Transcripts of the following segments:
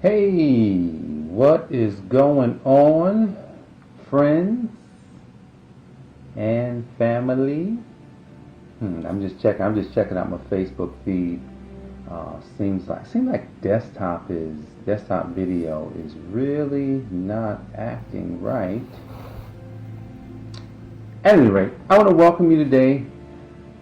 Hey, what is going on, friends and family? I'm just checking out my Facebook feed. Seems like desktop video is really not acting right. At any rate, I want to welcome you today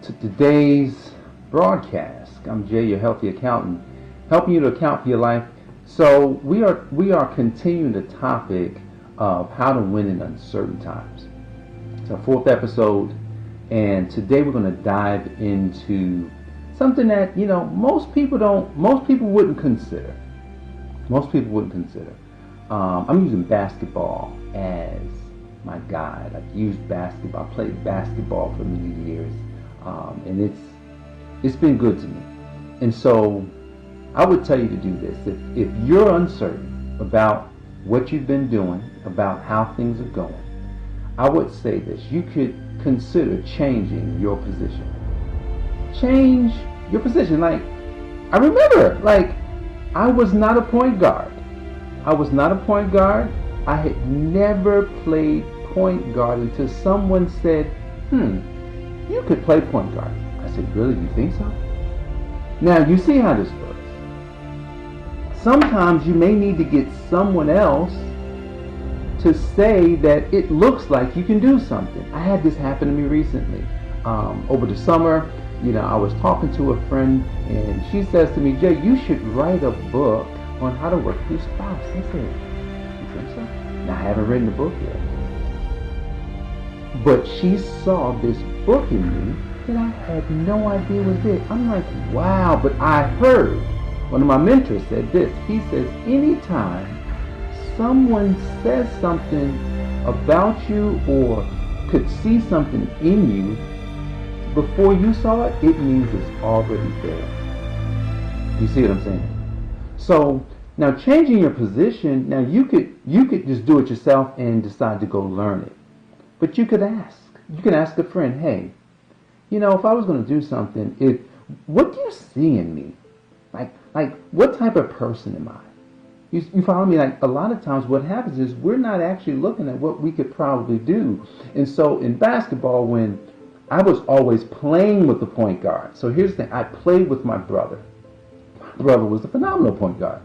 to today's broadcast. I'm Jay, your healthy accountant, helping you to account for your life. So we are continuing the topic of how to win in uncertain times. It's our fourth episode, and today we're going to dive into something that most people wouldn't consider. I'm using basketball as my guide. I've used basketball. I played basketball for many years, and it's been good to me. And so I would tell you to do this. If you're uncertain about what you've been doing, about how things are going, I would say this. You could consider changing your position. Change your position. Like, I remember, I was not a point guard. I had never played point guard until someone said, you could play point guard. I said, really, you think so? Now, you see how this works. Sometimes you may need to get someone else to say that it looks like you can do something. I had this happen to me recently. Over the summer, I was talking to a friend, and she says to me, Jay, you should write a book on how to work with your spouse. I said, you think so? Now, I haven't written the book yet. But she saw this book in me that I had no idea was it. I'm like, wow, but I heard. One of my mentors said this. He says, anytime someone says something about you or could see something in you before you saw it, it means it's already there. You see what I'm saying? So now changing your position, now you could just do it yourself and decide to go learn it. But you could ask. You could ask a friend, hey, if I was going to do something, what do you see in me? Like, what type of person am I? You follow me? Like, a lot of times what happens is we're not actually looking at what we could probably do. And so in basketball, when I was always playing with the point guard. So here's the thing. I played with my brother. My brother was a phenomenal point guard.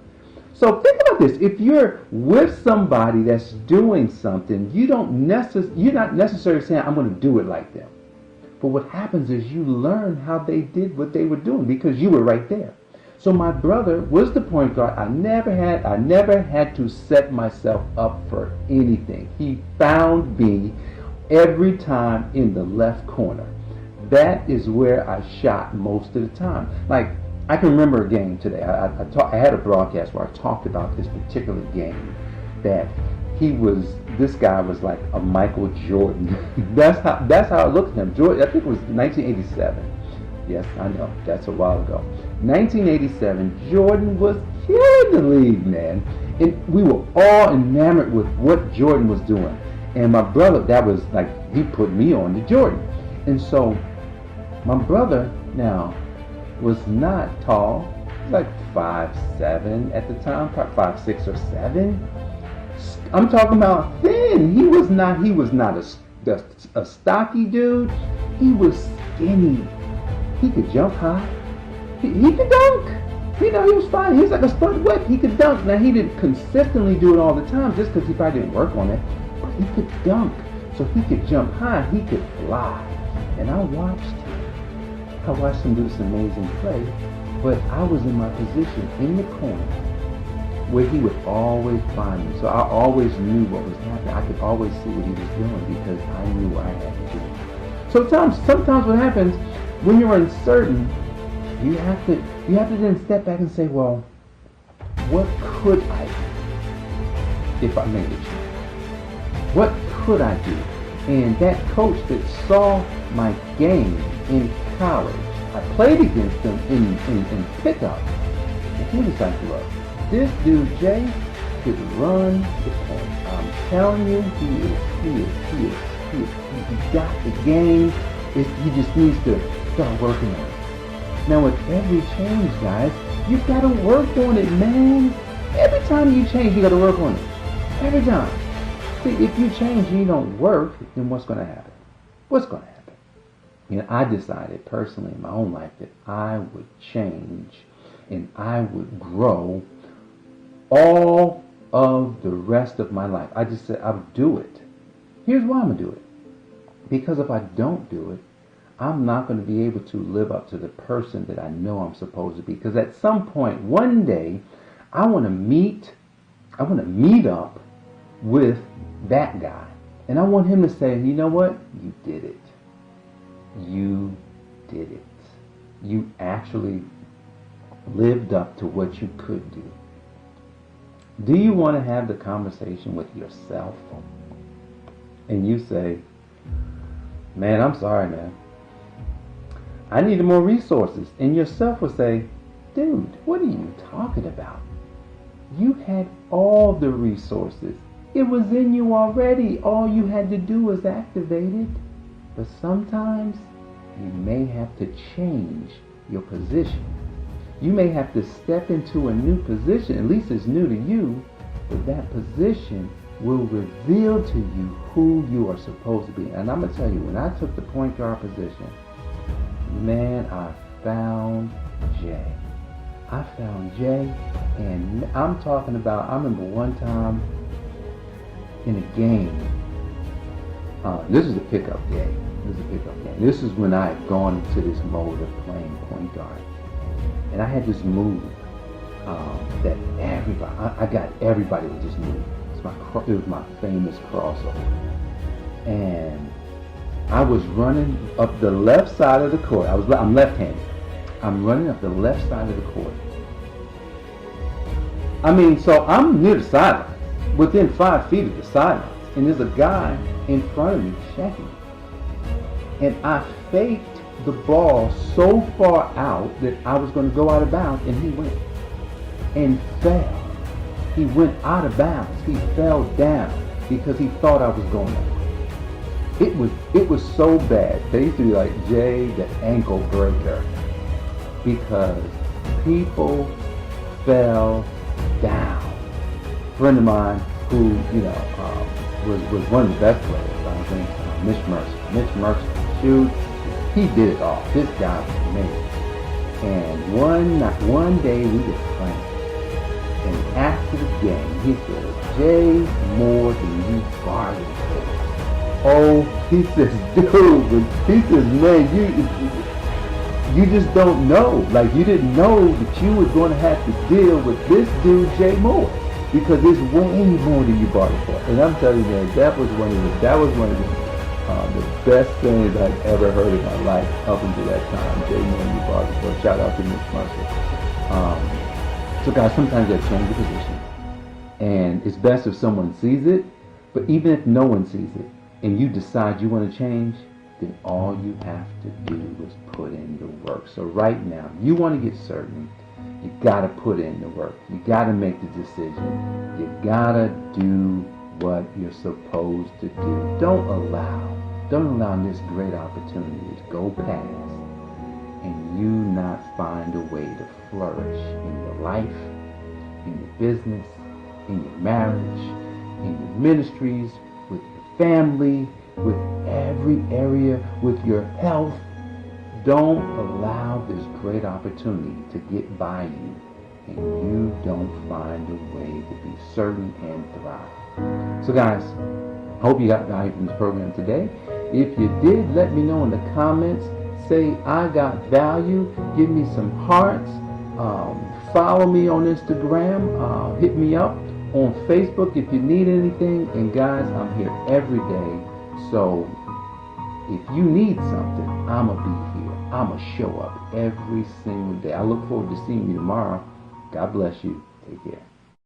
So think about this. If you're with somebody that's doing something, you're not necessarily saying, I'm going to do it like them. But what happens is you learn how they did what they were doing because you were right there. So my brother was the point guard. I never had to set myself up for anything. He found me every time in the left corner. That is where I shot most of the time. Like, I can remember a game today. I had a broadcast where I talked about this particular game that this guy was like a Michael Jordan. That's how I looked at him. Jordan, I think it was 1987. Yes, I know. That's a while ago. 1987, Jordan was killing the league, man. And we were all enamored with what Jordan was doing. And my brother, that was like, he put me on to Jordan. And so, my brother now was not tall. He was like 5'7" at the time, probably 5'6" or 7. I'm talking about thin. He was not a stocky dude. He was skinny. He could jump high. He could dunk. He was fine. He was like a sponge wet. He could dunk. Now, he didn't consistently do it all the time just because he probably didn't work on it. But he could dunk. So he could jump high. He could fly. And I watched him do this amazing play. But I was in my position in the corner where he would always find me. So I always knew what was happening. I could always see what he was doing because I knew what I had to do. So sometimes what happens when you're uncertain, you have to then step back and say, well, what could I do if I made a change? What could I do? And that coach that saw my game in college, I played against him in pickup, and he was like, look, this dude Jay could run the point. I'm telling you, he got the game. He just needs to start working on it. Now with every change, guys, you've got to work on it, man. Every time you change, you got to work on it. Every time. See, if you change and you don't work, then what's going to happen? What's going to happen? I decided personally in my own life that I would change and I would grow all of the rest of my life. I just said I would do it. Here's why I'm going to do it. Because if I don't do it, I'm not going to be able to live up to the person that I know I'm supposed to be. Because at some point, one day, I want to meet up with that guy. And I want him to say, you know what? You did it. You did it. You actually lived up to what you could do. Do you want to have the conversation with yourself? And you say, man, I'm sorry, man. I needed more resources. And yourself will say, dude, what are you talking about? You had all the resources. It was in you already. All you had to do was activate it. But sometimes you may have to change your position. You may have to step into a new position. At least it's new to you. But that position will reveal to you who you are supposed to be. And I'm going to tell you, when I took the point guard position, man, I found Jay. And I'm talking about, I remember one time in a game, this is a pickup game. This is when I had gone into this mode of playing point guard. And I had this move that I got everybody to just move. It was my famous crossover. And I was running up the left side of the court. I'm left-handed. I'm running up the left side of the court. So I'm near the sidelines, within 5 feet of the sidelines. And there's a guy in front of me checking me. And I faked the ball so far out that I was going to go out of bounds, and he went and fell. He went out of bounds. He fell down because he thought I was going up. It was so bad. They used to be like, Jay, the ankle breaker, because people fell down. A friend of mine who was one of the best players, I think, Mitch Mercer. Shoot, he did it all. This guy was amazing. And one day we were playing. And after the game, he said, Jay, more than you bargained for. Oh, he says, dude, he says, man, you just don't know. Like, you didn't know that you were going to have to deal with this dude, Jay Moore, because it's way more than you bargained for. And I'm telling you, man, that was one of the best things I've ever heard in my life up until that time. Jay Moore, you bargained for. Shout out to Mitch Mercer. So guys, sometimes you have to change the position. And it's best if someone sees it, but even if no one sees it, and you decide you want to change, then all you have to do is put in the work. So right now, you want to get certain, you got to put in the work. You got to make the decision. You got to do what you're supposed to do. Don't allow this great opportunity to go past and you not find a way to flourish in your life, in your business, in your marriage, in your ministries, with your family, with every area, with your health. Don't allow this great opportunity to get by you and you don't find a way to be certain and thrive. So guys, I hope you got value from this program today. If you did, let me know in the comments. Say, I got value. Give me some hearts. Follow me on Instagram. Hit me up on Facebook if you need anything. And guys, I'm here every day. So if you need something, I'm going to be here. I'm going to show up every single day. I look forward to seeing you tomorrow. God bless you. Take care.